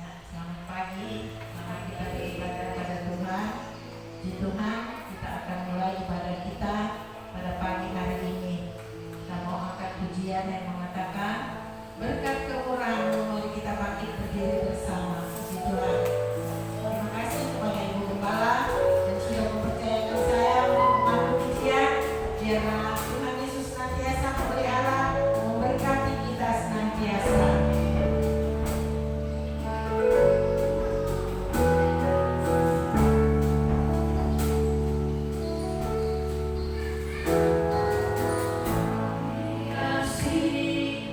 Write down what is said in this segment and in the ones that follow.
Selamat pagi, selamat kita beribadah pada Tuhan. Di Tuhan kita akan mulai ibadah kita pada pagi hari ini. Kita mau angkat pujian yang mengatakan berkat kemurahan-Mu mari kita bangkit berdiri bersama. Puji Tuhan. Terima kasih kepada Ibu Gembala yang sudah mempercayakan saya untuk memandu pujian. Biarlah Tuhan Yesus senantiasa memelihara, memberkati kita senantiasa. Kasih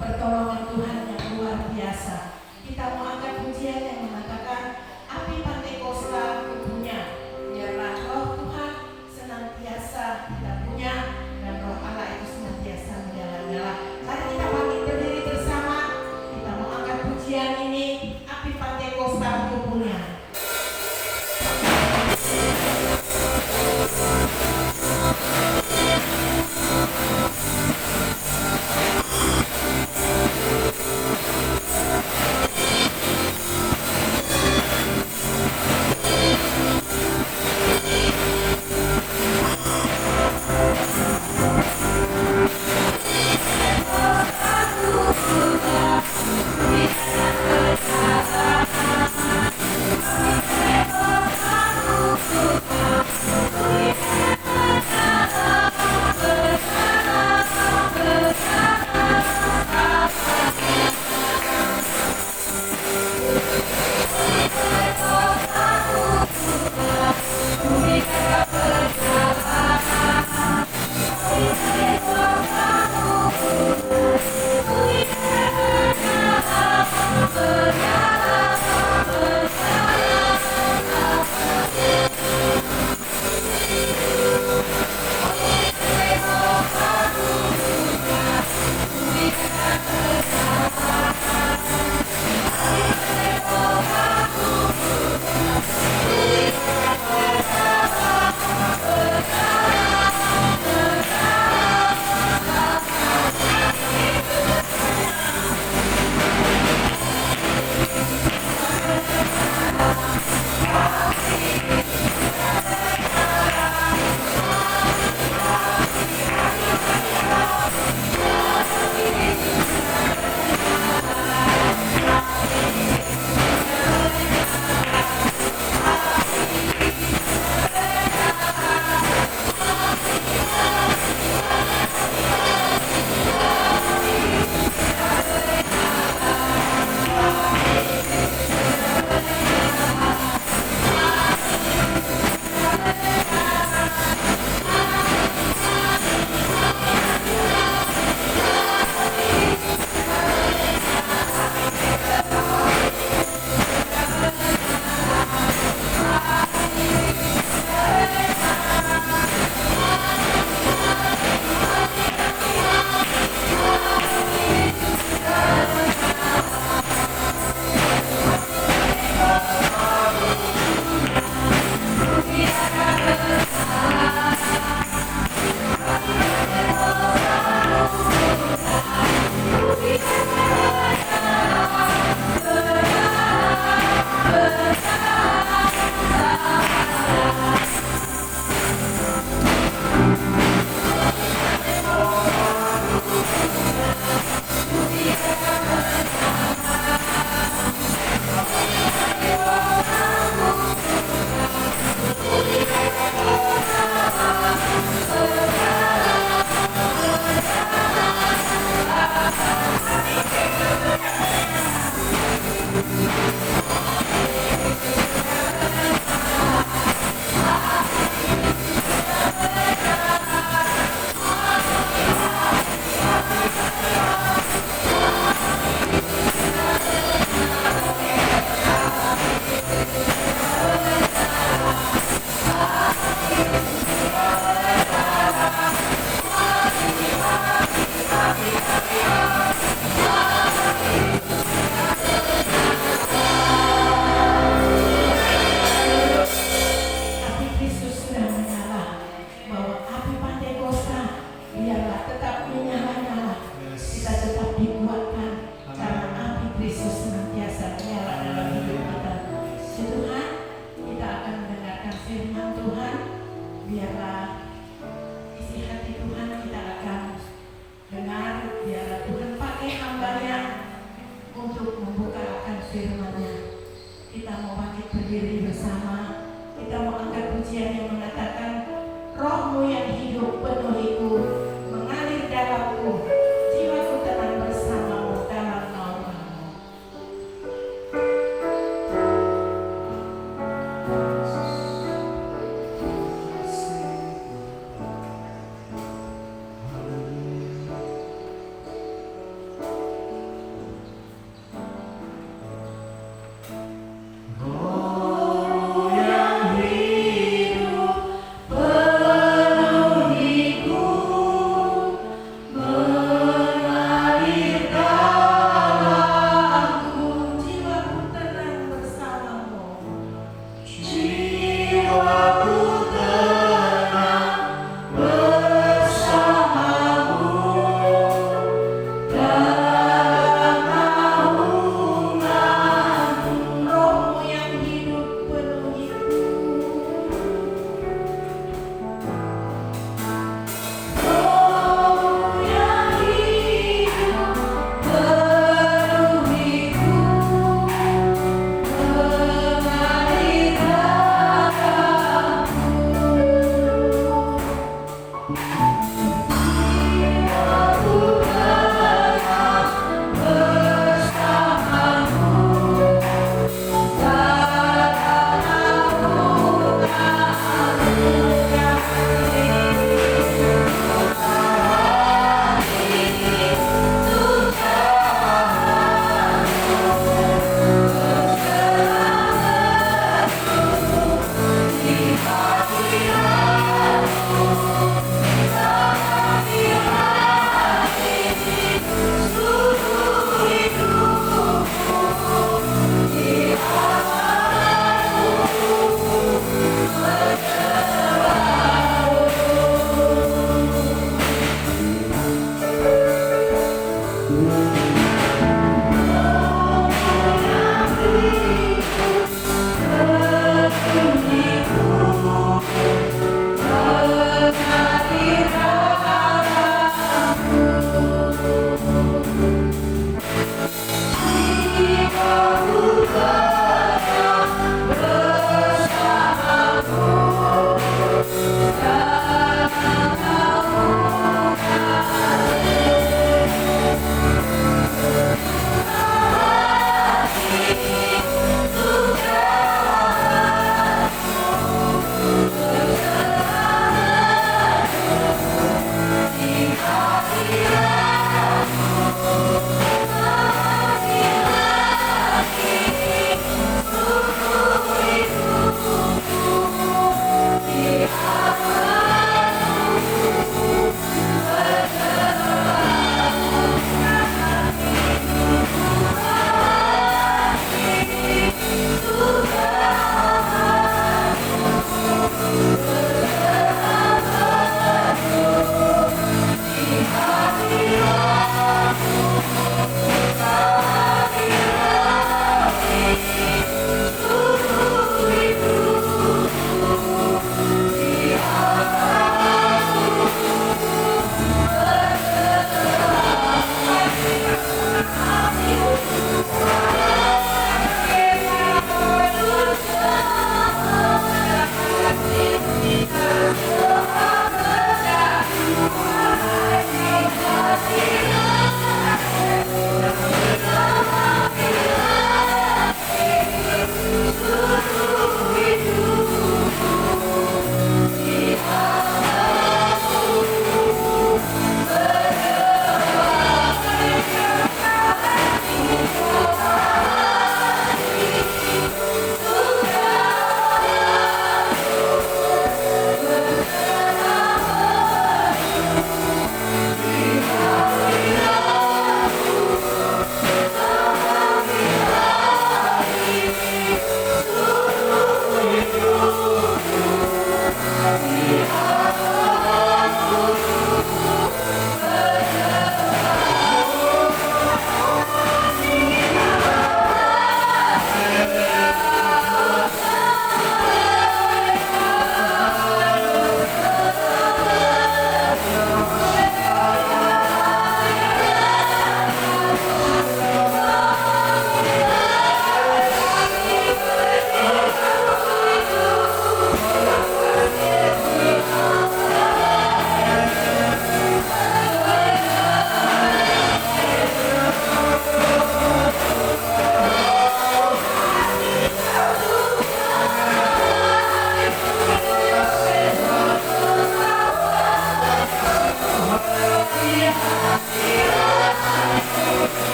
pertolongan Tuhan yang luar biasa. Kita mau angkat pujian yang mengatakan api Pantekosta punya. Biarlah roh Tuhan senantiasa kita punya dan roh Allah itu senantiasa menyala-nyala. Mari kita bangkit berdiri bersama. Kita mau angkat pujian ini, api Pantekosta punya.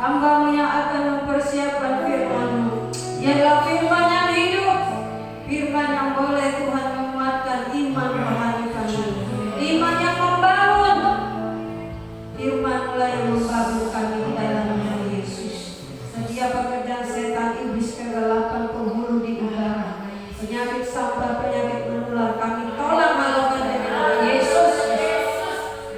hamba-Mu yang akan mempersiapkan firman-Mu. Ialah firman yang hidup, firman yang boleh Tuhan menguatkan iman rohani kami, iman yang membangun, firman-Mu yang membangun kami di dalam nama Yesus. Setiap pekerjaan setan, iblis, kegelapan, penghulu di udara, penyakit sampar, penyakit menular, kami tolak melakukan demi nama Yesus.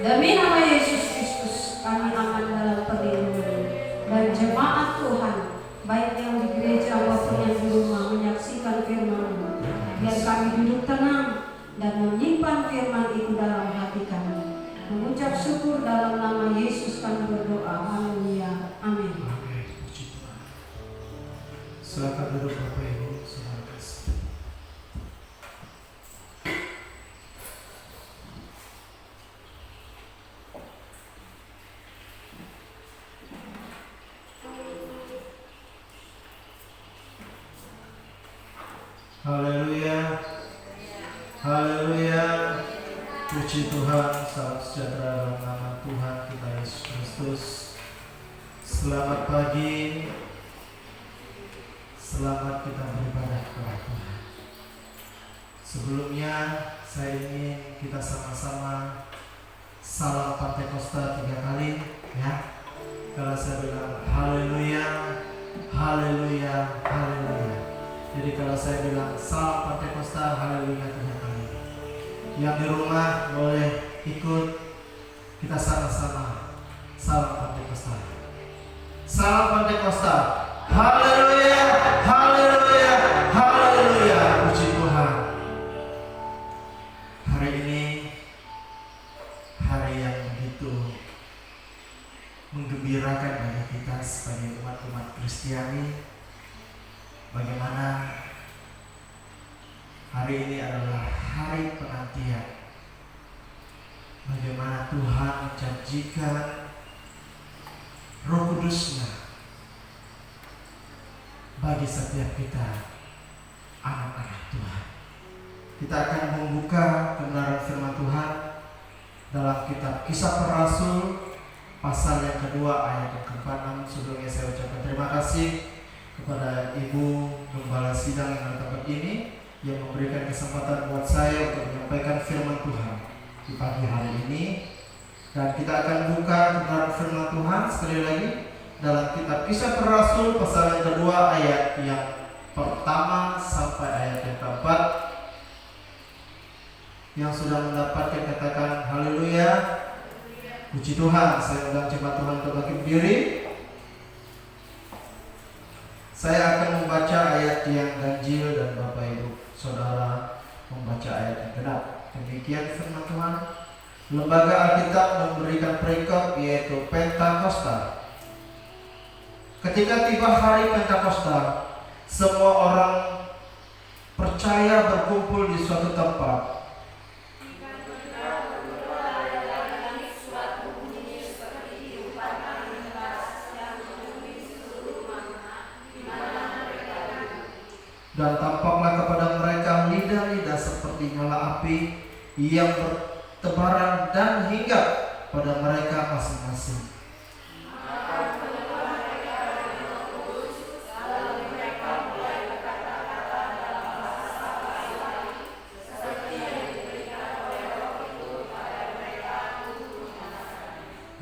Demi nama Yesus Kristus, kami aman dalam perlindungan. Dan jemaat Tuhan, baik yang di gereja maupun yang di rumah, menyaksikan firman-Mu. Biar kami duduk tenang dan menyimpan firman itu dalam hati kami. Mengucap syukur dalam nama Yesus kami berdoa. Haleluya. Amin. Silakan duduk Bapak Ibu. Haleluya. Haleluya. Puji Tuhan, salam sejahtera dalam nama Tuhan kita Yesus Kristus. Selamat pagi. Selamat kita beribadah kepada Tuhan. Sebelumnya saya ingin kita sama-sama salam Pantekosta 3 kali ya. Kalau saya bilang haleluya, haleluya, haleluya. Jadi kalau saya bilang salam Pantekosta, haleluya 3 kali. Yang di rumah boleh ikut kita sama-sama salam Pantekosta. Salam Pantekosta. Haleluya, haleluya, haleluya. Puji Tuhan. Hari ini hari yang begitu menggembirakan bagi kita sebagai umat-umat Kristiani. Bagaimana hari ini adalah hari penantian. Bagaimana Tuhan menjanjikan Roh Kudus-Nya bagi setiap kita, anak-anak Tuhan. Kita akan membuka kebenaran firman Tuhan dalam kitab Kisah Para Rasul pasal yang kedua ayat yang ke-46. Sebelumnya saya ucapkan terima kasih kepada Ibu Gembala Sidang yang ada tempat ini yang memberikan kesempatan buat saya untuk menyampaikan firman Tuhan di pagi hari ini. Dan kita akan buka kebenaran firman Tuhan sekali lagi dalam kitab Kisah Para Rasul pasal yang kedua ayat yang pertama sampai ayat yang keempat. Yang sudah mendapatkan katakan haleluya. Puji Tuhan. Saya undang jemaat Tuhan untuk bangkit berdiri. Saya akan membaca ayat yang ganjil dan Bapak Ibu Saudara membaca ayat yang genap. Demikian firman Tuhan. Lembaga Alkitab memberikan perikop yaitu Pentakosta. Ketika tiba hari Pentakosta, semua orang percaya berkumpul di suatu tempat. Dan tampaklah kepada mereka lidah-lidah seperti nyala api yang bertebaran dan hinggap pada mereka masing-masing.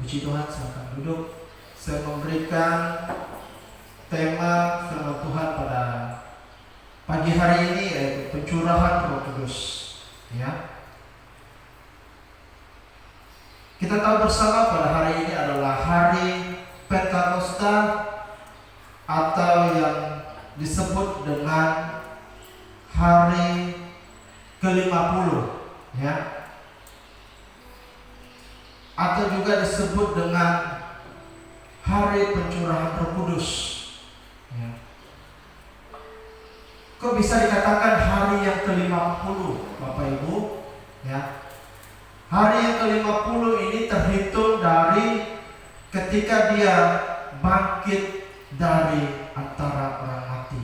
Puji Tuhan, silakan duduk. Saya memberikan tema firman Tuhan pada pagi hari ini yaitu pencurahan Roh Kudus. Ya. Kita tahu bersama pada hari ini adalah hari Pentakosta atau yang disebut dengan hari ke-50, ya. Atau juga disebut dengan hari pencurahan Roh Kudus. Ya. Kok bisa dikatakan hari yang ke-50, Bapak Ibu? Ya. Hari yang ke-50 ini terhitung dari ketika dia bangkit dari antara orang mati.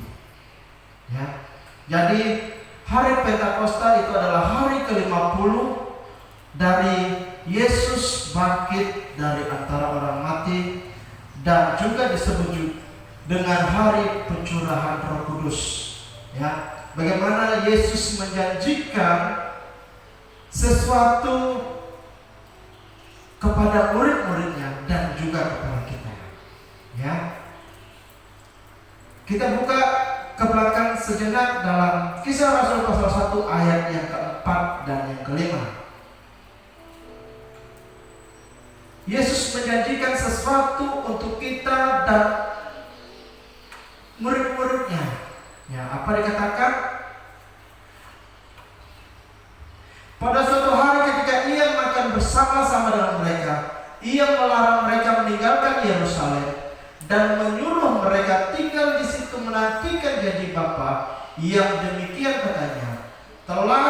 Ya. Jadi hari Pentakosta itu adalah hari ke-50 dari Yesus bangkit dari antara orang mati dan juga disebut dengan hari pencurahan Roh Kudus. Ya, bagaimana Yesus menjanjikan sesuatu kepada murid-muridnya dan juga kepada kita. Ya, kita buka ke belakang sejenak dalam Kisah Rasul pasal 1 ayat yang keempat dan yang kelima. Yesus menjanjikan sesuatu untuk kita dan murid-muridnya. Ya, apa dikatakan? Pada suatu hari ketika ia makan bersama-sama dengan mereka, ia melarang mereka meninggalkan Yerusalem dan menyuruh mereka tinggal di situ menantikan janji Bapa. Yang demikian katanya, telah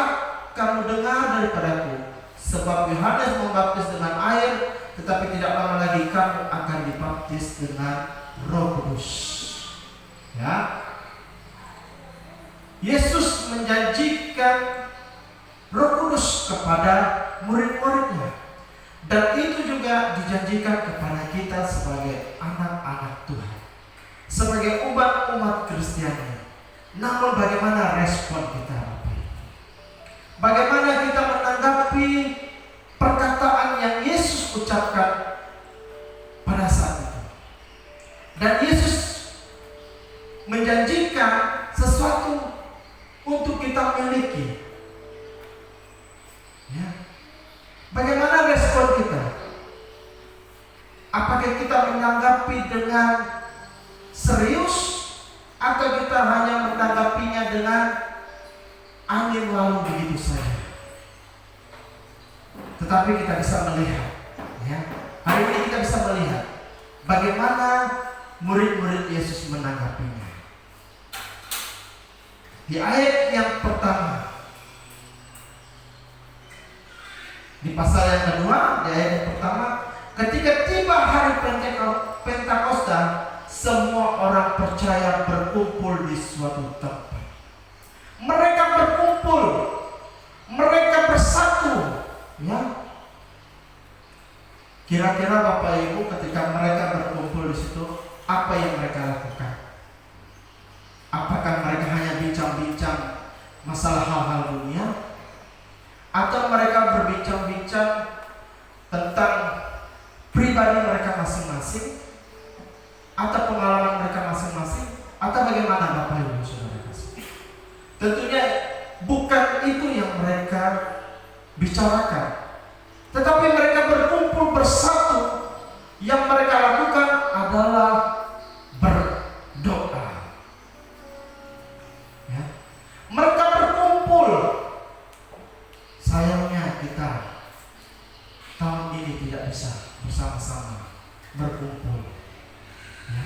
kamu dengar daripadaku, sebab Yohanes membaptis dengan air, tetapi tidak lama lagi kamu akan dibaptis dengan Roh Kudus. Ya, Yesus menjanjikan Roh Kudus kepada murid-muridnya, dan itu juga dijanjikan kepada kita sebagai anak-anak Tuhan, sebagai umat Kristiani. Namun bagaimana respon kita, Bapak? Bagaimana kita menanggapi perkataan yang Yesus ucapkan pada saat itu? Dan Yesus menjanjikan sesuatu untuk kita miliki. Ya. Bagaimana respon kita? Apakah kita menanggapi dengan serius atau kita hanya menanggapinya dengan angin lalu begitu saja? Tetapi kita bisa melihat, ya, hari ini kita bisa melihat bagaimana murid-murid Yesus menanggapinya. Di ayat yang pertama, di pasal yang kedua, di ayat yang pertama, ketika tiba hari Pentakosta, semua orang percaya berkumpul di suatu tempat. Mereka berkumpul, mereka bersatu. Ya, kira-kira Bapak Ibu ketika mereka berkumpul di situ, apa yang mereka lakukan? Apakah mereka hanya bincang-bincang masalah hal-hal dunia? Atau mereka berbincang-bincang tentang pribadi mereka masing-masing, atau pengalaman mereka masing-masing, atau bagaimana Bapak Ibu Saudara kasih? Tentunya bukan itu yang mereka bicarakan, tetapi mereka berkumpul bersatu. Yang mereka lakukan adalah berdoa. Ya. Mereka berkumpul. Sayangnya kita tahun ini tidak bisa bersama-sama berkumpul. Ya.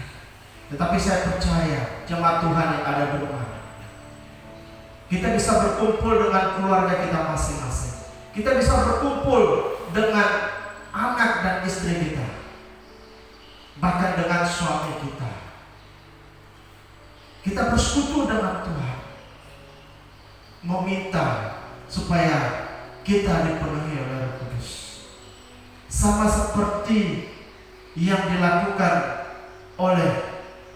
Tetapi saya percaya jemaat Tuhan yang ada di rumah, kita bisa berkumpul dengan keluarga kita masing-masing. Kita bisa berkumpul dengan anak dan istri kita, bahkan dengan suami kita. Kita bersekutu dengan Tuhan, meminta supaya kita dipenuhi oleh Roh Kudus, sama seperti yang dilakukan oleh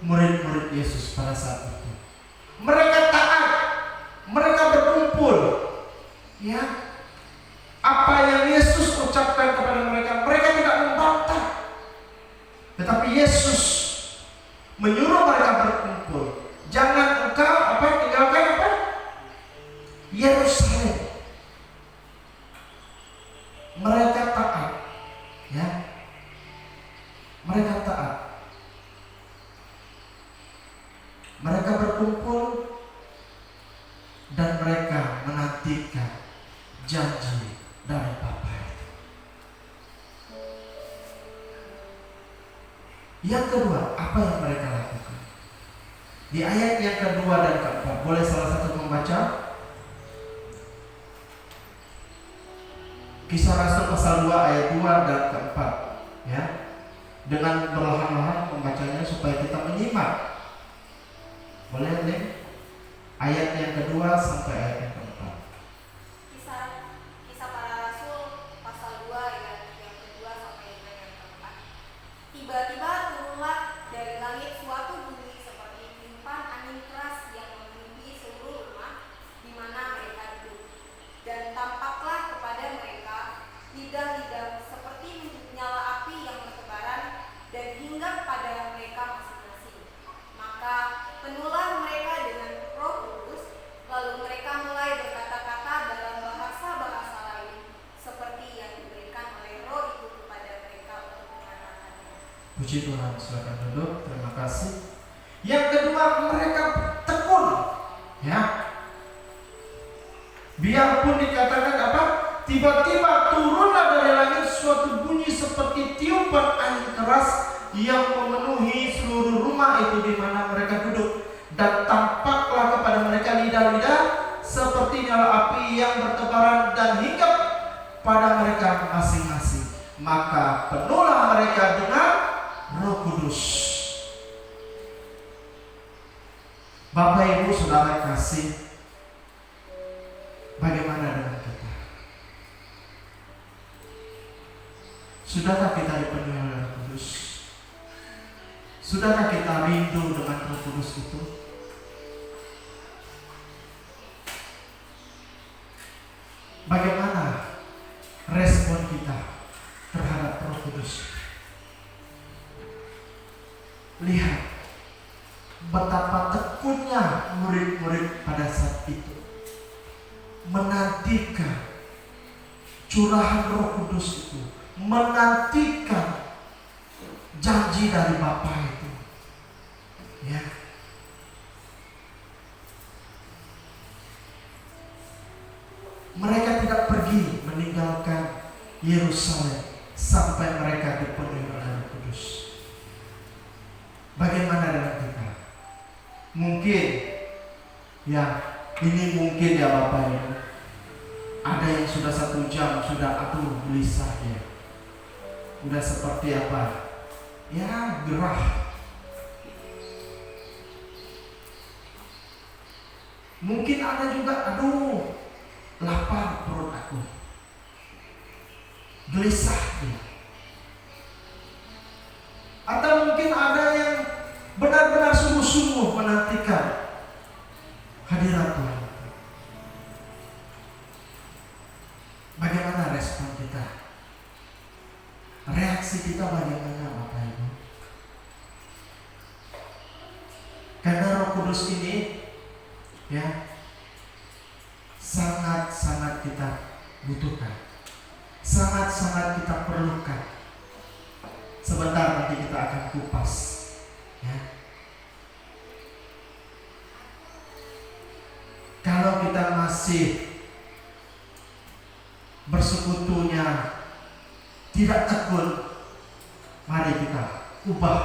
murid-murid Yesus pada saat itu. Mereka taat, mereka berkumpul. Ya, apa yang Yesus ucapkan kepada mereka, mereka tidak membantah. Tetapi Yesus menyuruh mereka berkumpul. Jangan engkau tinggalkan Yerusalem. Mereka taat, ya. Mereka taat. Mereka berkumpul dan mereka menantikan janji dari Bapa itu. Yang kedua, apa yang mereka lakukan? Di ayat yang kedua dan keempat, boleh salah satu membaca? Kisah Rasul pasal 2 ayat 2 dan keempat, ya. Dengan perlahan-lahan membacanya supaya kita menyimak. Boleh nih? Ayat yang kedua sampai ayat yang keempat. Kisah para Rasul pasal 2 ayat yang kedua sampai yang keempat. Tiba-tiba turunlah dari langit suatu bunyi seperti tiupan angin keras yang memenuhi seluruh rumah di mana mereka duduk. Dan tampaklah kepada mereka lidah-lidah seperti nyala api yang bertebaran dan hinggap pada mereka masing-masing. Maka penuhlah mereka dengan Roh Kudus, lalu mereka mulai berkata-kata dalam bahasa-bahasa lain seperti yang diberikan oleh Roh itu kepada mereka untuk mengatakannya. Puji Tuhan, silakan duduk. Terima kasih. Yang kedua, mereka tekun, ya. Biarpun dikatakan apa? Tiba-tiba turunlah dari langit suatu bunyi seperti tiupan angin keras yang memenuhi seluruh rumah itu di mana mereka duduk, dan tampaklah kepada mereka lidah-lidah seperti nyala api yang bertebaran dan hinggap pada mereka masing-masing. Maka penuhlah mereka dengan Roh Kudus. Bapak Ibu Saudara kasih, bagaimana dengan kita? Sudahkah kita dipenuhi oleh Roh Kudus? Sudahkah kita rindu dengan Roh Kudus itu? Bagaimana respon kita terhadap Roh Kudus? Lihat betapa tekunnya murid-murid pada saat itu menantikan curahan Roh Kudus itu, menantikan janji dari Bapa itu, ya. Mereka tidak pergi meninggalkan Yerusalem sampai mereka dipenuhi oleh Roh Kudus. Bagaimana dengan kita? Mungkin, ya, ini mungkin ya Bapak Ibu. Ada yang sudah 1 jam sudah aduh gelisah ya. Udah seperti apa? Ya, gerah. Mungkin ada juga aduh lapar perut aku. Gelisah dia. Atau mungkin ada yang benar-benar sungguh-sungguh menantikan hadirat Tuhan. Bagaimana respon kita? Reaksi kita bagaimana Bapak Ibu? Karena Roh Kudus ini, ya, sangat-sangat kita butuhkan, sangat-sangat kita perlukan. Sebentar nanti kita akan kupas, ya. Kalau kita masih bersekutunya tidak tekun, mari kita ubah.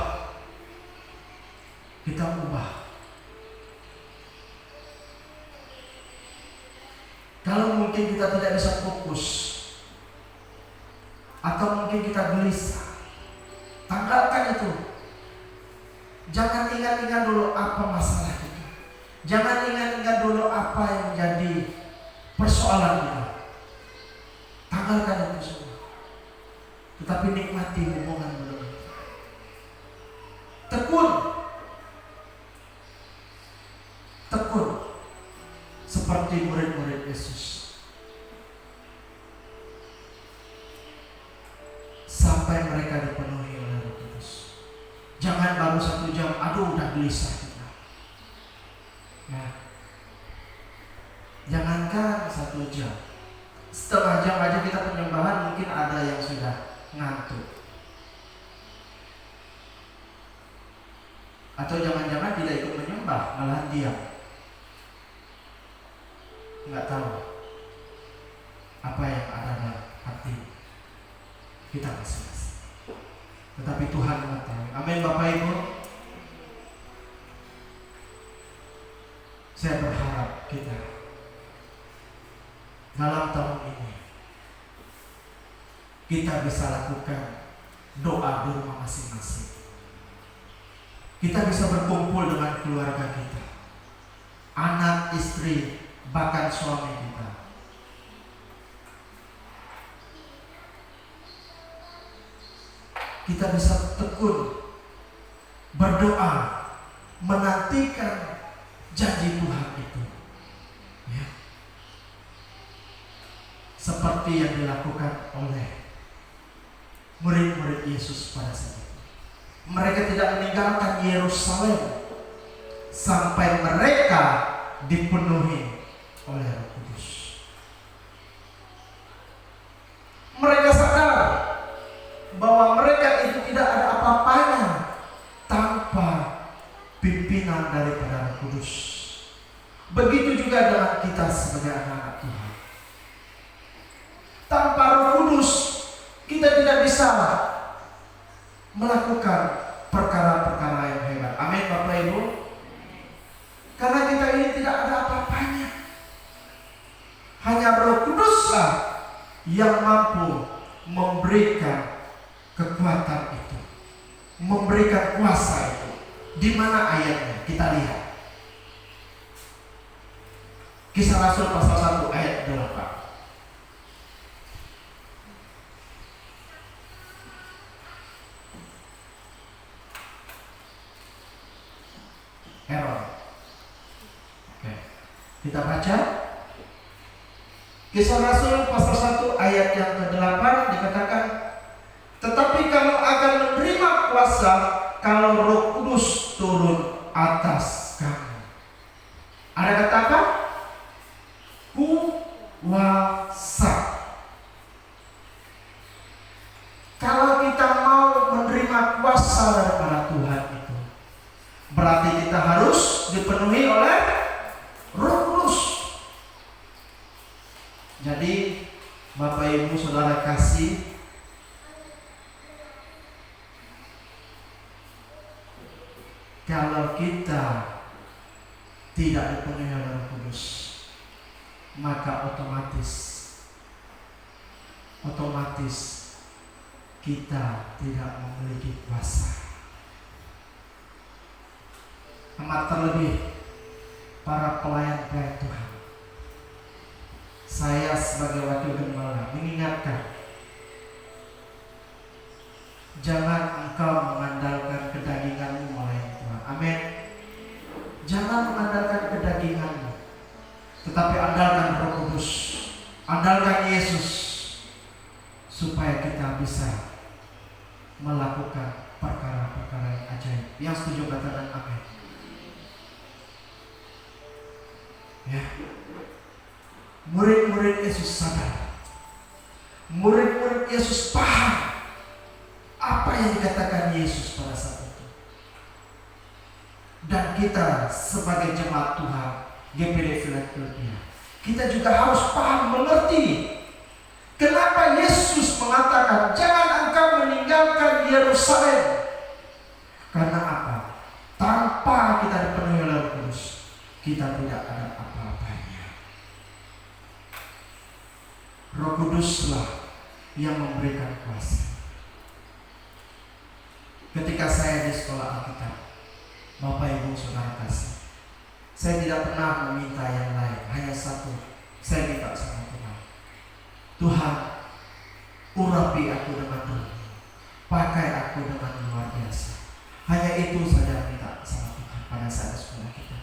Kita ubah. Kalau mungkin kita tidak bisa fokus, atau mungkin kita gelisah, tanggalkan itu. Jangan ingat-ingat dulu apa masalah kita. Jangan ingat-ingat dulu apa yang menjadi persoalan kita. Tanggalkan itu semua. Tetapi nikmati hubungan dengan kita. Tekun. Tekun. Seperti murid-murid Yesus. Sampai mereka dipenuhi oleh Roh Kudus. Jangan baru 1 jam, aduh udah gelisah kita. Ya. Jangankan 1 jam, setengah jam aja kita penyembahan mungkin ada yang sudah ngantuk. Atau jangan-jangan tidak ikut menyembah, malah diam. Nggak tahu apa yang ada dalam hati kita masing-masing. Tetapi Tuhan mengetahui. Amin Bapak Ibu. Saya berharap kita dalam tahun ini kita bisa lakukan doa di rumah masing-masing. Kita bisa berkumpul dengan keluarga kita, anak, istri, bahkan suami kita. Kita bisa tekun berdoa, menantikan janji Tuhan itu. Ya. Seperti yang dilakukan oleh murid-murid Yesus pada saat itu. Mereka tidak meninggalkan Yerusalem sampai mereka dipenuhi oleh Roh Kudus. Mereka sadar bahwa mereka itu tidak ada apa-apanya tanpa pimpinan daripada Roh Kudus. Begitu juga dengan kita sebagai anak-anak Tuhan. Tanpa Roh Kudus kita tidak bisa melakukan perkara-perkara yang hebat. Amin Bapak Ibu. Karena kita ini tidak ada apa-apanya. Hanya Roh Kuduslah yang mampu memberikan kekuatan itu, memberikan kuasa itu. Di mana ayatnya? Kita lihat. Kisah Rasul pasal 1 ayat 8. Error. Oke. Kita baca. Kisah Rasul pasal 1 ayat yang ke-8 dikatakan, tetapi kamu akan menerima kuasa kalau Roh Kudus turun atas kamu. Ada kata apa? Kuasa. Kalau kita mau menerima kuasa daripada Tuhan itu, berarti kita harus dipenuhi oleh Roh Kudus. Jadi Bapak Ibu Saudara kasih, kalau kita tidak dipenuhi oleh Roh Kudus, maka otomatis kita tidak memiliki kuasa. Amat terlebih para pelayan-pelayan Tuhan. Saya sebagai wakil gembala mengingatkan, jangan engkau mengandalkan kedaginganmu melayan Tuhan. Amin. Jangan mengandalkan kedaginganmu, tetapi andalkan Roh Kudus, andalkan Yesus, supaya kita bisa melakukan perkara-perkara yang ajaib. Yang setuju katakan amin. Ya. Murid-murid Yesus sadar, murid-murid Yesus paham apa yang dikatakan Yesus pada saat itu. Dan kita sebagai jemaat Tuhan GPD Philadelphia, kita juga harus paham, mengerti kenapa Yesus mengatakan jangan engkau meninggalkan Yerusalem. Karena apa? Tanpa kita dipenuhi oleh Roh Kudus, kita tidak ada apa-apanya. Roh Kuduslah yang memberikan kuasa. Ketika saya di sekolah Alkitab, Bapak Ibu Saudara kasih, saya tidak pernah meminta yang lain, hanya satu. Saya minta sama Tuhan, Tuhan, urapi aku dengan Roh, pakai aku dengan luar biasa. Hanya itu saja minta sama Tuhan pada saat sekolah kita.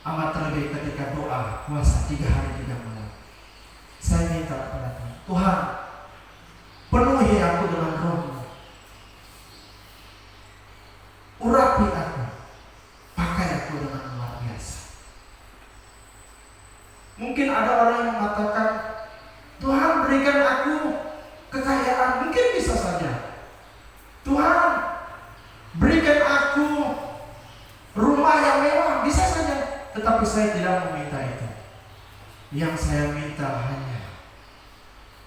Amat terlebih ketika doa puasa 3 hari 3 malam, saya minta kepada Tuhan, Tuhan, penuhi aku dengan Roh-Mu, urapi aku, pakai aku dengan luar biasa. Mungkin ada orang yang mengatakan, Tuhan berikan aku kekayaan, mungkin bisa saja. Tuhan berikan aku rumah yang mewah, bisa saja. Tetapi saya tidak meminta itu. Yang saya minta hanya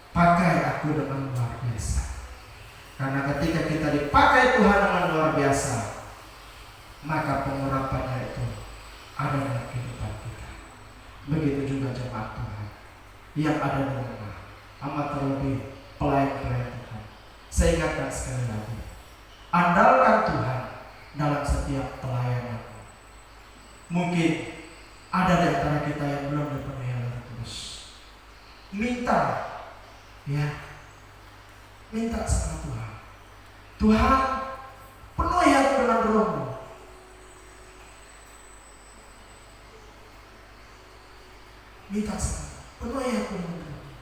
pakai aku dengan luar biasa. Karena ketika kita dipakai Tuhan dengan luar biasa, maka pengurapannya itu ada dalam kehidupan kita. Begitu juga jemaat Tuhan yang ada di rumah, amat terlebih pelayan-pelayan Tuhan. Saya ingatkan sekali lagi, andalkan Tuhan dalam setiap pelayanan. Mungkin ada di antara kita yang belum dipenuhi oleh Roh Kudus. Minta, ya, minta sama Tuhan. Tuhan, penuhi aku dengan Minta sama penuhi aku dengan karunia.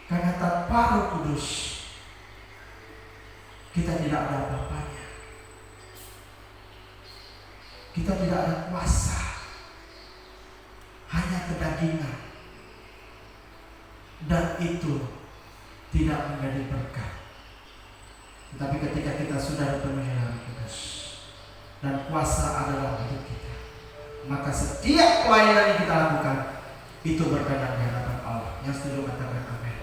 Karena tanpa Roh Kudus kita tidak ada apa-apanya. Kita tidak ada kuasa, hanya kedagingan, dan itu tidak menjadi berkat. Tetapi ketika kita sudah dipenuhi Roh Kudus dan kuasa adalah hidup kita, maka setiap pelayanan yang kita lakukan itu berkenan di hadapan Allah. Yang setuju katakan amin.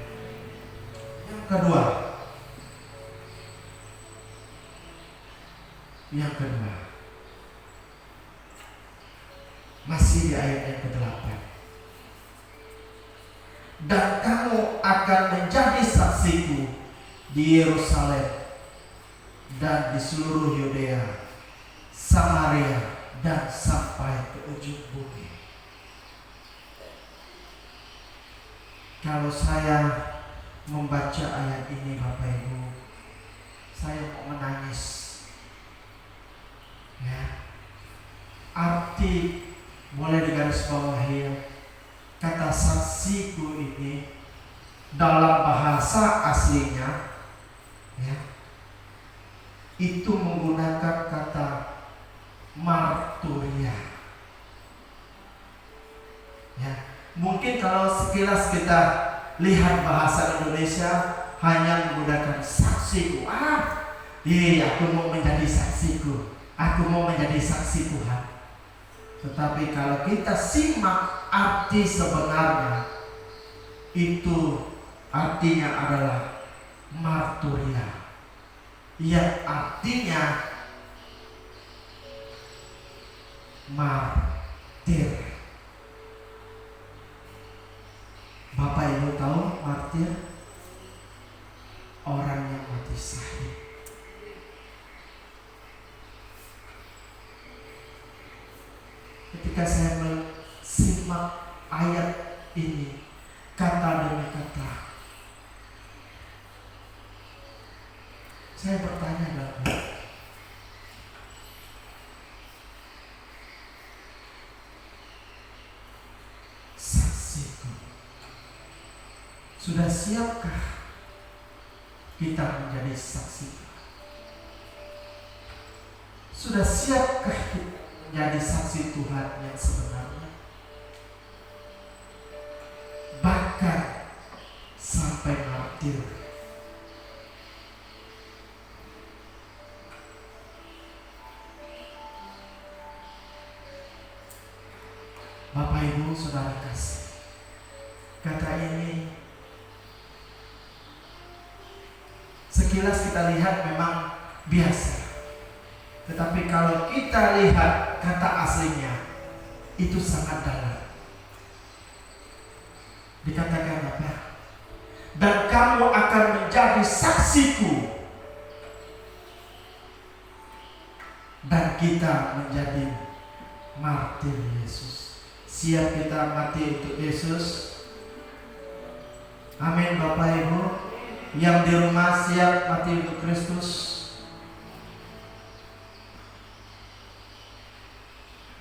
Yang kedua, masih di ayat yang ke-8. Dan kamu akan menjadi saksiku di Yerusalem dan di seluruh Yudea, Samaria, dan sampai ke ujung bumi. Kalau saya membaca ayat ini, Bapak Ibu, saya mau menangis. Ya, arti boleh digarisbawahi, kata saksiku ini dalam bahasa aslinya, ya, itu menggunakan kata marturia. Ya, mungkin kalau sekilas kita lihat bahasa Indonesia hanya menggunakan saksiku. Iya, aku mau menjadi saksiku. Aku mau menjadi saksi Tuhan. Tetapi kalau kita simak arti sebenarnya, itu artinya adalah marturia, yang artinya martir. Bapak Ibu tahu martir? Orang yang mati syahid. Ketika saya menyimak ayat ini, kata demi kata, saya bertanya dalam saksiku, sudah siapkah kita menjadi saksi? Sudah siapkah kita menjadi saksi Tuhan yang sebenarnya? Bahkan sampai martir. Bapak Ibu Saudara kasih, kata ini sekilas kita lihat memang biasa. Tetapi kalau kita lihat kata aslinya, itu sangat dalam. Dikatakan apa? Dan kamu akan menjadi saksiku. Dan kita menjadi martir Yesus. Siap kita mati untuk Yesus? Amin Bapak Ibu. Yang di rumah siap mati untuk Kristus?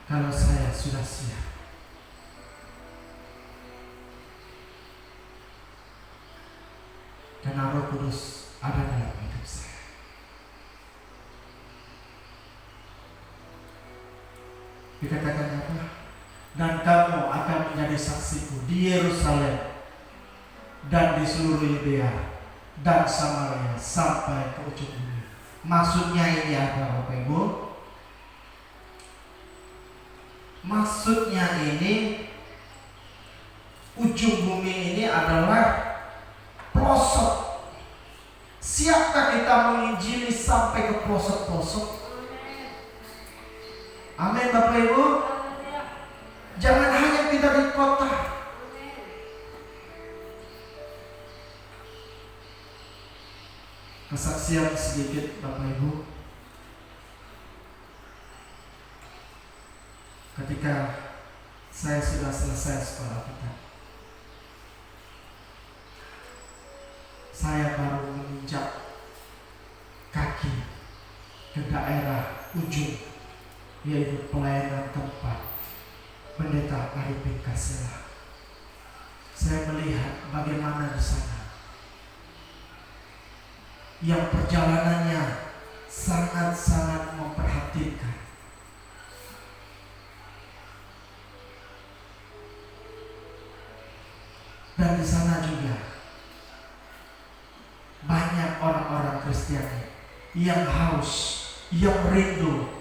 Kalau saya sudah siap, karena Roh Kudus ada dalam hidup saya. Dikatakan apa? Dan kamu akan menjadi saksiku di Yerusalem dan di seluruh Yudea dan Samaria sampai ke ujung bumi. Maksudnya ini apa Bapak Ibu? Maksudnya ini, ujung bumi ini adalah pelosok. Siapkah kita menginjili sampai ke pelosok-pelosok? Amin Bapak Ibu. Jangan hanya kita di kota. Kesaksian sedikit Bapak Ibu. Ketika saya sudah selesai sekolah kita, saya baru menginjak kaki ke daerah ujung, yaitu pelayanan tempat Pendeta Arifin Kasela. Saya melihat bagaimana di sana yang perjalanannya sangat-sangat memperhatikan. Dan di sana juga banyak orang-orang Kristiani yang haus, yang rindu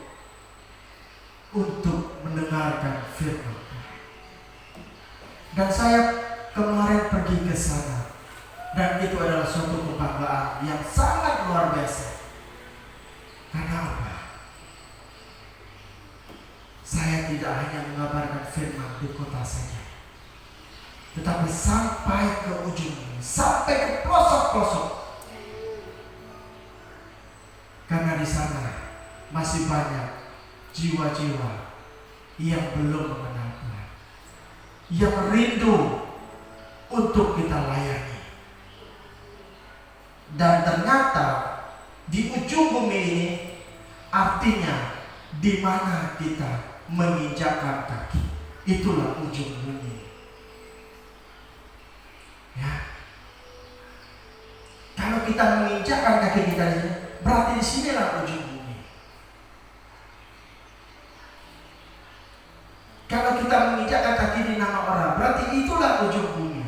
untuk mendengarkan firman. Dan saya kemarin pergi ke sana, dan itu adalah suatu kebanggaan yang sangat luar biasa. Karena apa? Saya tidak hanya mengabarkan firman di kota saja, tetapi sampai ke ujung, sampai ke pelosok-pelosok. Karena di sana masih banyak jiwa-jiwa yang belum mengenal Tuhan, yang rindu untuk kita layani. Dan ternyata di ujung bumi ini artinya di mana kita menginjakkan kaki, itulah ujung bumi. Ya. Kalau kita menginjakkan kaki kita di sini, berarti di sinilah ujung bumi. Kalau kita menginjakkan kaki di nama orang, berarti itulah ujung bumi.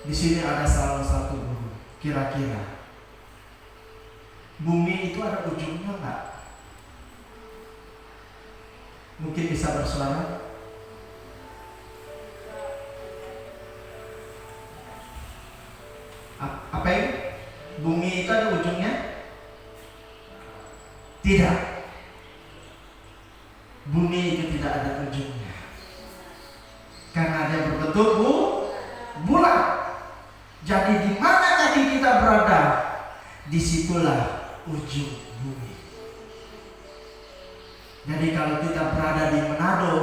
Di sini ada salah satu guru. Kira-kira bumi itu ada ujungnya enggak? Mungkin bisa bersuara. Apa ini? Bumi itu ada ujungnya? Tidak. Bumi itu tidak ada ujungnya. Karena dia berbentuk bulat. Jadi di mana kaki kita berada, disitulah ujung bumi. Jadi kalau kita berada di Manado,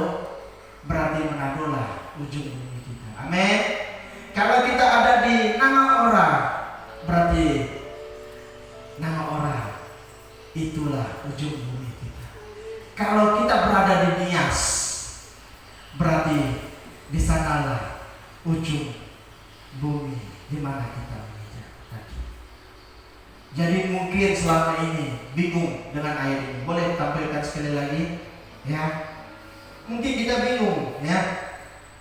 berarti Manado lah ujung bumi kita. Amin. Kalau kita ada di Nangaora, berarti Nangaora itulah ujung bumi kita. Kalau kita berada di Nias, berarti di sanalah ujung bumi di mana kita menginjak kaki. Jadi mungkin selama ini bingung dengan ayat ini. Boleh tampilkan sekali lagi, ya? Mungkin kita bingung, ya?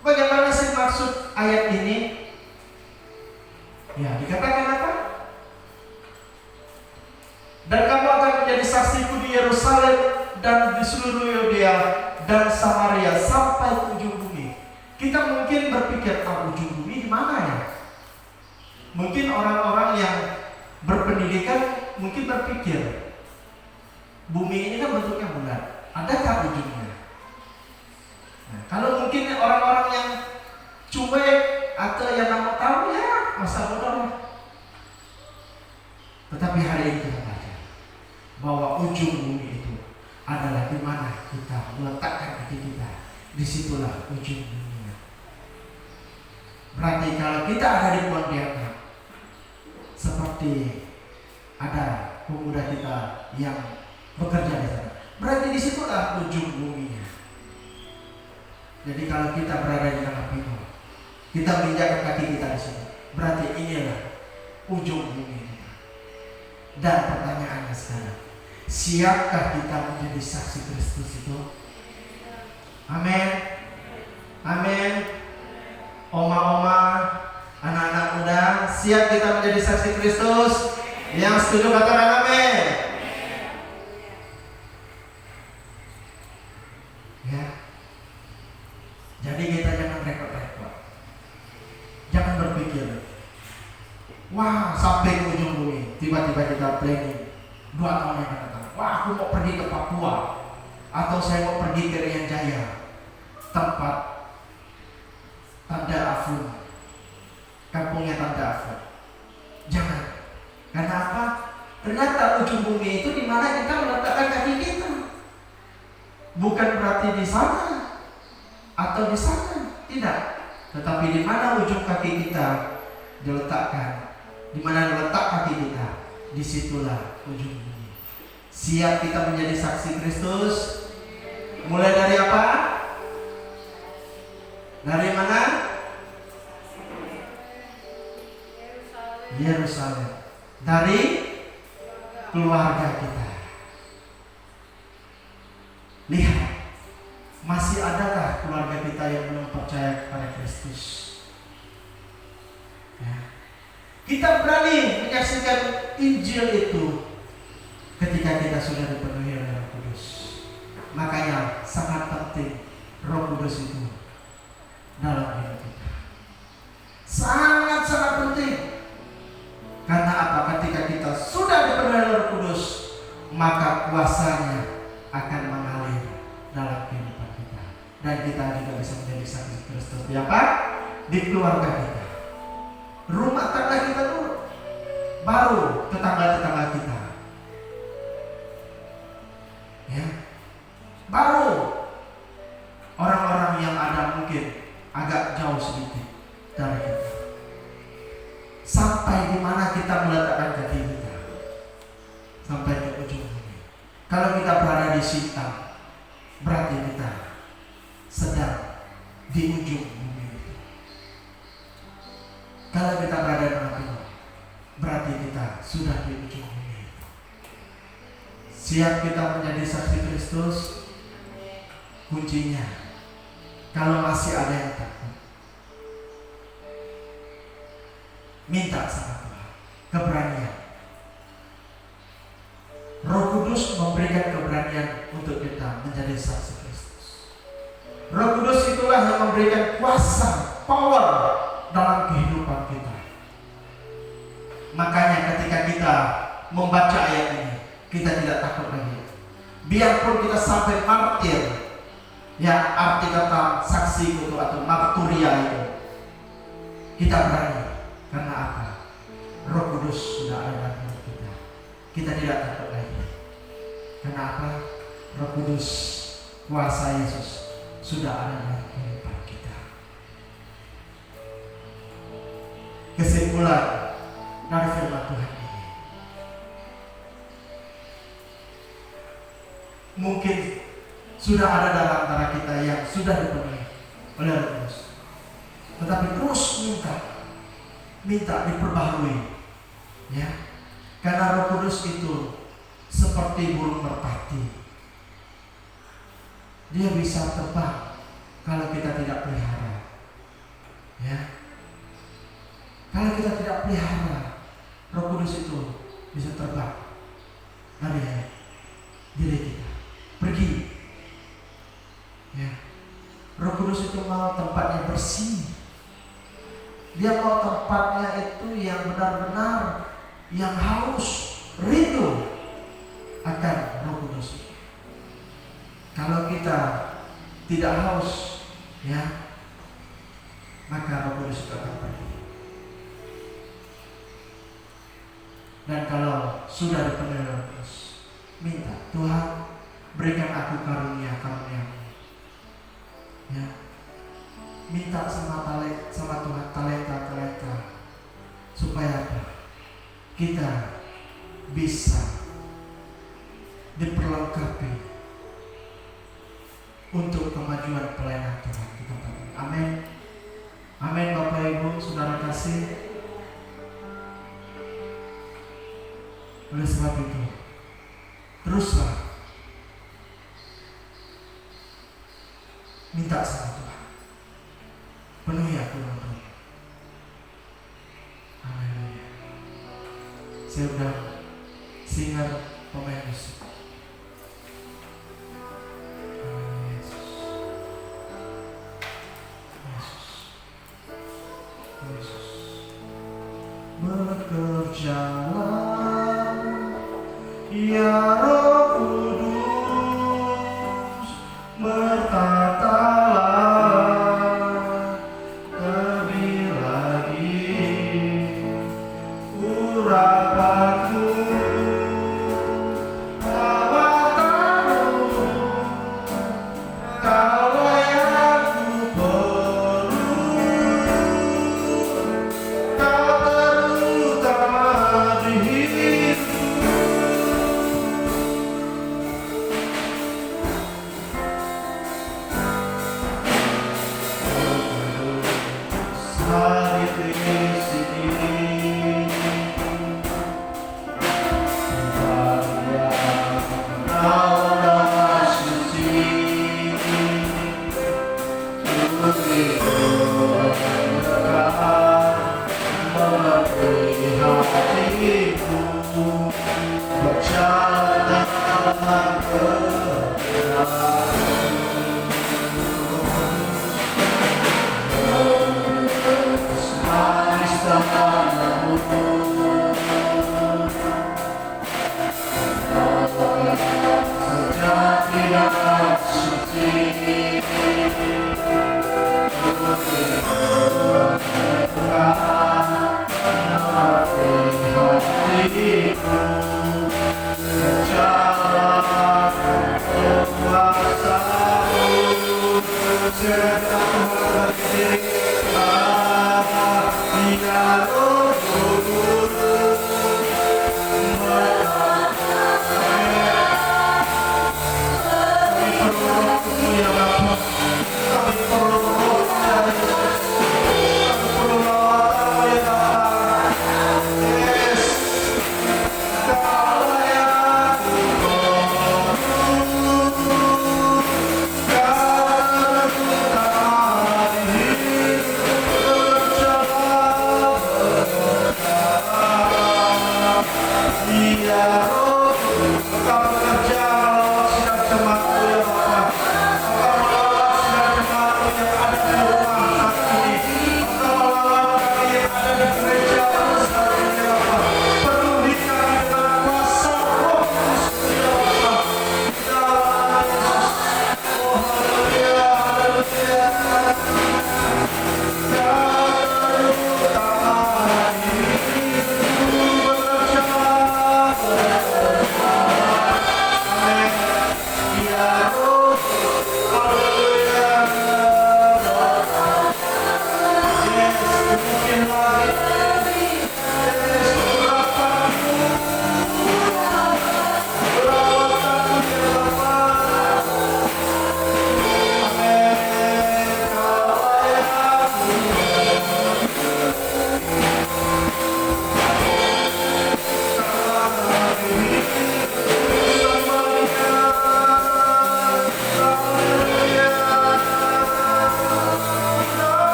Bagaimana sih maksud ayat ini? Ya, dikatakan apa? Dan kamu akan menjadi saksiku di Yerusalem dan di seluruh Yudea dan Samaria sampai ke ujung bumi. Kita mungkin berpikir, ujung bumi di mana ya? Mungkin orang-orang yang berpendidikan mungkin berpikir, bumi ini kan bentuknya bulat, adakah ujungnya? Nah, kalau mungkin orang-orang yang cuek atau yang nggak mau tahu, ya masa bodoh lah. Tetapi hari ini kita baca bahwa ujung bumi itu adalah di mana kita meletakkan kaki kita, disitulah ujung bumi. Berarti kalau kita ada di Pontianak, seperti ada pemuda kita yang bekerja di sana, berarti disitulah ujung buminya. Jadi kalau kita berada di tengah timur, kita menginjakkan kaki kita di sini, berarti inilah ujung bumi kita. Dan pertanyaannya sekarang, siapkah kita menjadi saksi Kristus itu? Amin. Amin. Oma-oma, anak-anak muda, siap kita menjadi saksi Kristus? Yang setuju katakan amin. Ya. Jadi kita jangan repot-repot. Jangan berpikir, wah sampai ke ujung bumi, tiba-tiba kita planning 2 tahun yang akan datang. Wah, aku mau pergi ke Papua, atau saya mau pergi ke Rian Jaya, tempat Tanda Afun, kampungnya Tanda Afun. Jangan. Karena apa? Ternyata ujung bumi itu di mana kita meletakkan kaki kita. Bukan berarti di sana atau di sana, tidak. Tetapi di mana ujung kaki kita diletakkan, di mana letak kaki kita, disitulah ujung bumi. Siap kita menjadi saksi Kristus? Mulai dari apa? Dari mana? Yerusalem. Dari keluarga kita. Lihat, masih adakah keluarga kita yang belum percaya kepada Kristus? Ya. Kita berani menyaksikan Injil itu ketika kita sudah dipenuhi oleh Roh Kudus. Makanya sangat penting Roh Kudus itu dalam hidup kita. Sangat-sangat penting. Karena apa? Ketika kita sudah dipenuhi oleh Roh Kudus, maka kuasanya akan mengalir dalam kehidupan kita. Dan kita juga bisa menjadi saksi Kristus di apa? Di keluarga kita. Rumah tangga kita dulu, baru tetangga-tetangga kita. Ya. Baru orang-orang yang ada mungkin agak jauh sedikit dari kita. Sampai di mana kita meletakkan kaki kita? Sampai ke ujung bumi. Kalau kita berada di Sintang, berarti kita sedang di ujung bumi itu. Kalau kita berada di Mapino, berarti kita sudah di ujung bumi itu. Siap kita menjadi saksi Kristus? Kuncinya, kalau masih ada yang takut, minta sama Tuhan keberanian. Roh Kudus memberikan keberanian untuk kita menjadi saksi Kristus. Roh Kudus itulah yang memberikan kuasa, power dalam kehidupan kita. Makanya ketika kita membaca ayat ini, kita tidak takut lagi. Biarpun kita sampai martir, ya arti kata saksi itu atau marturia itu, kita berani. Karena apa? Roh Kudus sudah ada dalam hidup kita. Kita tidak takut lagi. Karena apa? Roh Kudus, kuasa Yesus sudah ada dalam kehidupan kita. Kesimpulan dari firman Tuhan ini, mungkin sudah ada dalam antara kita yang sudah dipenuhi oleh Roh Kudus, tetapi terus minta diperbaharui, ya. Karena Roh Kudus itu seperti burung merpati. Dia bisa terbang kalau kita tidak pelihara, ya. Kalau kita tidak pelihara, Roh Kudus itu bisa terbang dari diri kita, pergi, ya. Roh Kudus itu mau tempatnya bersih. Dia mau tempatnya itu yang benar-benar, yang haus, rindu akan Roh Kudus. Kalau kita tidak haus, ya, maka Roh Kudus itu akan pergi. Dan kalau sudah dipenuhi Roh Kudus, minta Tuhan berikan aku karunia-karunia-Mu, ya. Minta sama Tuhan talenta supaya apa? Kita bisa diperlengkapi untuk kemajuan pelayanan Tuhan di tempat ini. Amin. Amin. Bapak Ibu, saudara kasih. Oleh sebab itu, teruslah minta sama Tuhan. Penuhi aku dengan Roh. Amin. Saya udah singer pemain musik. Amin. Yesus. Yesus. Bekerjalah, ya Roh Kudus, berkatalah. Yes.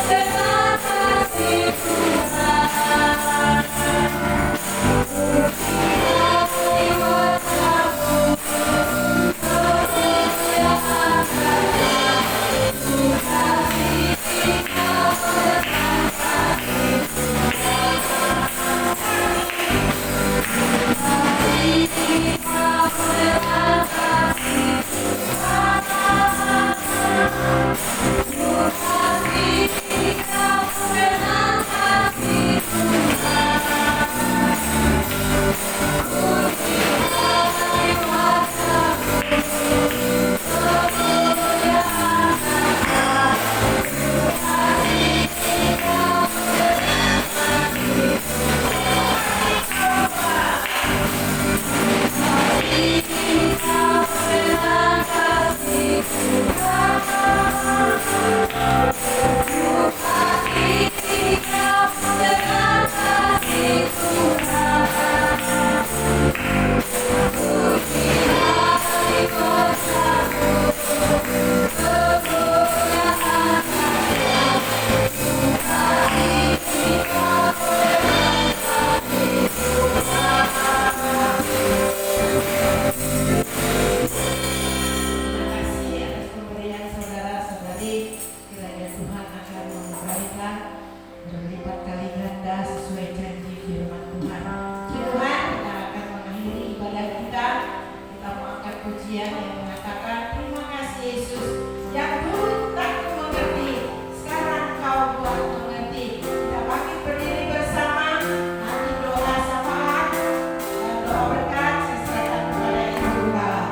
Terima akan memberikan berlipat kali ganda sesuai janji firman Tuhan. Tuhan, kita akan mengakhiri ibadah kita. Kita mau angkat pujian yang mengatakan terima kasih Yesus yang dulu tak mengerti, sekarang kau buat mengerti. Kita bangkit berdiri bersama. Nanti doa syafaat dan doa berkat saya serahkan kepada Ibu Gembala.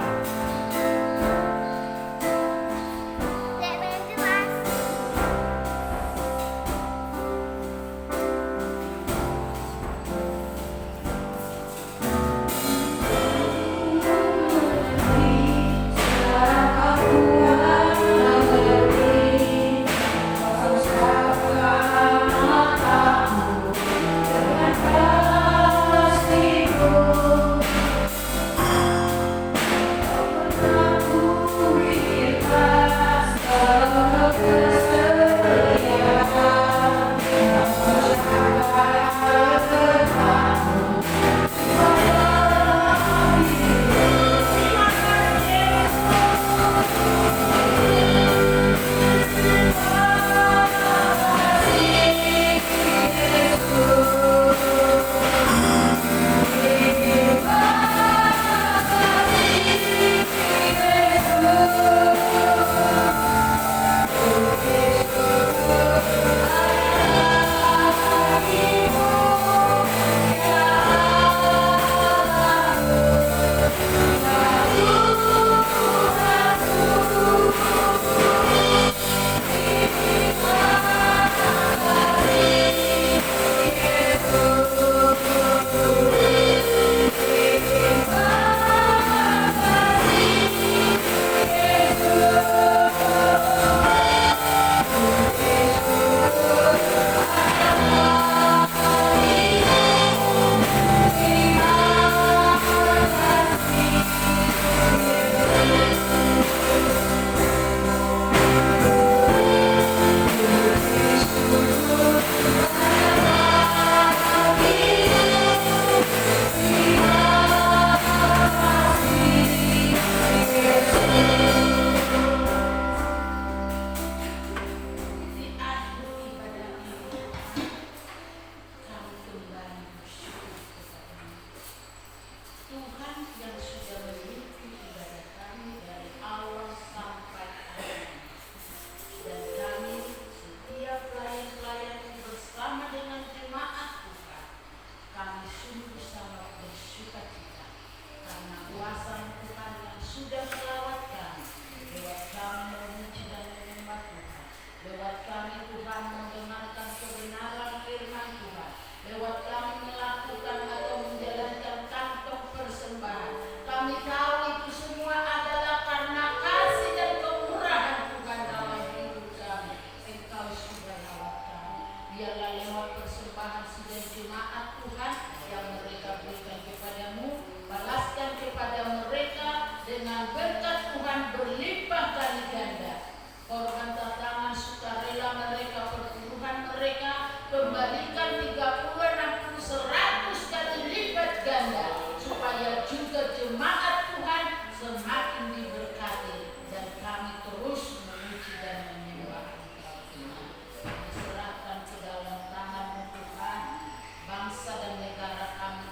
Bangsa dan negara kami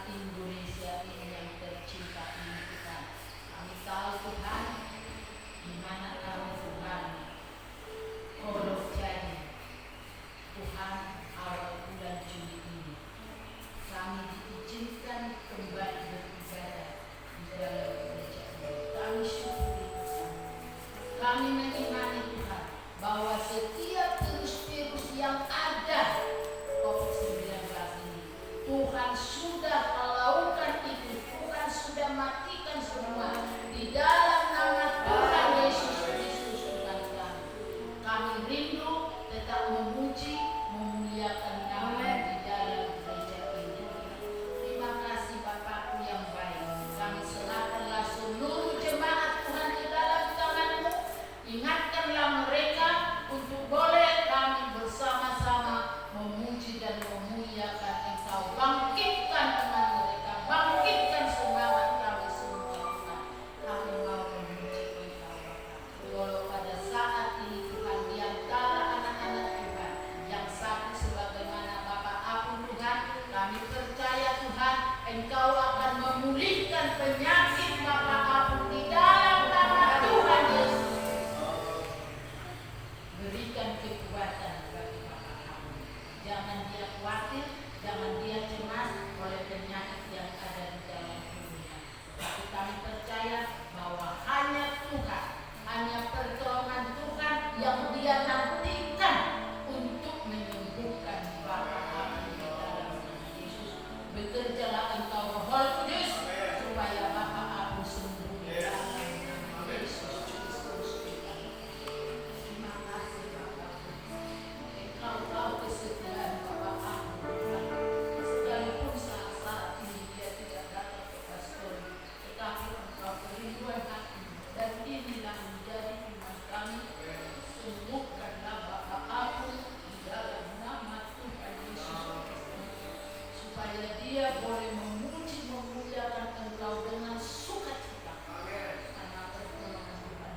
dia boleh memuji memuliakan Engkau dengan sukacita karena pertolongan Tuhan.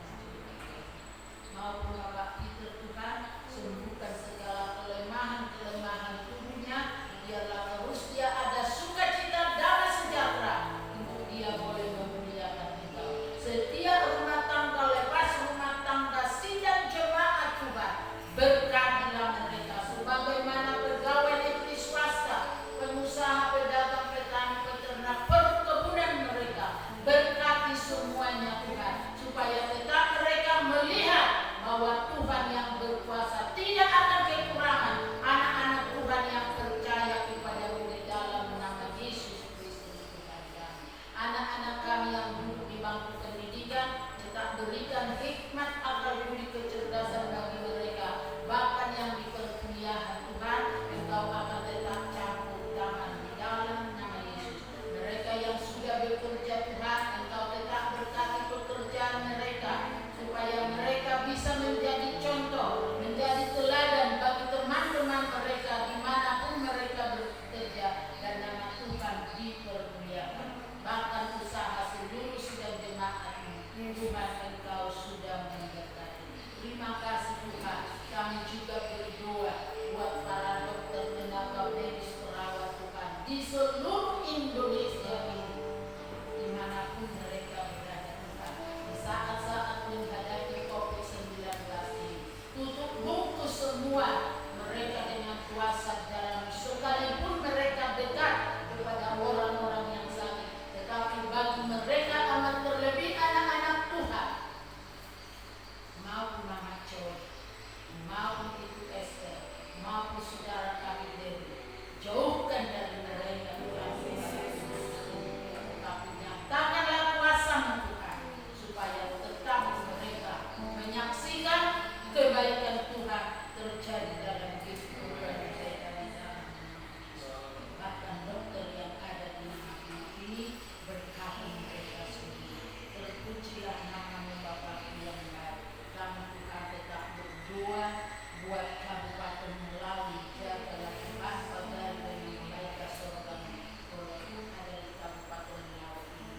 Maupun Bapak Peter Tuhan, sembuhkan segala kelemahan-kelemahan tubuhnya, biarlah terus dia ada sukacita damai sejahtera untuk dia boleh memuliakan Engkau. Setiap rumah tangga lepas rumah tangga sidang jemaat Tuhan, berkatilah mereka sebagaimana pegawai negeri swasta, pengusaha, pedagang, petani, peternak, perkebunan mereka. Berkati semuanya Tuhan, supaya tetap mereka melihat bahwa Tuhan yang berkuasa tidak akan kekurangan anak-anak Tuhan yang percaya kepadamu di dalam nama Yesus Kristus Tuhan kami. Anak-anak kami yang duduk di bangku pendidikan, tetap berikan hikmat, akal budi, kecerdasan bagi mereka. Bahkan yang di perkuliahan Tuhan, Engkau akan tetap campur tangan di dalam nama Yesus. Mereka yang sudah bekerja Tuhan, Engkau tetap berkati pekerjaan mereka, supaya mereka bisa menjadi contoh, menjadi teladan bagi teman-teman mereka dimanapun mereka bekerja, dan nama Tuhan dipermuliakan. Bahkan usaha seluruh sidang jemaat-Mu, Tuhan Engkau sudah memberkati. Terima kasih Tuhan. Kami juga berdoa buat para dokter, tenaga medis, perawat Tuhan di seluruh Indonesia ini, dimanapun mereka berada Tuhan, di saat-saat menghadapi COVID-19 ini. Tutup bungkus semua mereka dengan kuasa dalam, sekalipun mereka dekat kepada orang-orang yang sakit, tetapi bagi mereka amat terlebih anak-anak Tuhan, maupun Mama Joy, maupun Ibu Esther, maupun saudara kami Dewi, jauhkan dari mereka Tuhan Yesus. Tetapi nyatakanlah kuasa-Mu Tuhan, supaya tetap mereka menyaksikan kebaikan Tuhan terjadi dalam kehidupan mereka di dalam. Bahkan dokter yang ada di negeri ini, berkati mereka sendiri. Terpujilah nama-Mu Bapa yang baik. Kami Tuhan tetap berdoa buat Kabupaten Melawi, jagalah Tuhan Pagar dan Malaikat Surga-Mu, walaupun ada di Kabupaten Melawi ini.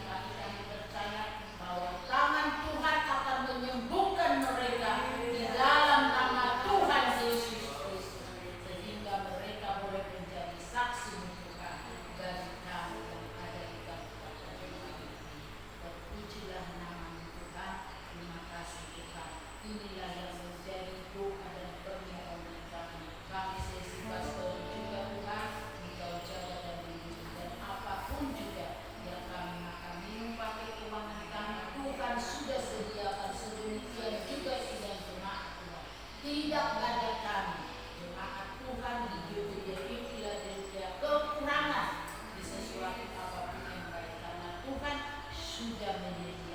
Tapi kami percaya bahwa tangan Tuhan akan menyembuhkan mereka di dalam nama Tuhan Yesus Kristus, sehingga mereka boleh menjadi saksi Tuhan bagi kami yang ada di Kabupaten Melawi. Terpujilah nama-Mu Tuhan. Terima kasih Tuhan. Inilah yang menjadi doa dan permohonan kami. Kami sesi pastor juga Tuhan, Engkau jaga dan lindungi, dan apapun juga yang kami makan minum pakai keuangan kami, Tuhan sudah sediakan sedemikian juga sidang jemaat Tuhan. Tidak ada kami jemaat Tuhan di GBDI Philadelphia kekurangan di sesuatu apapun yang baik, karena Tuhan sudah menyediakan.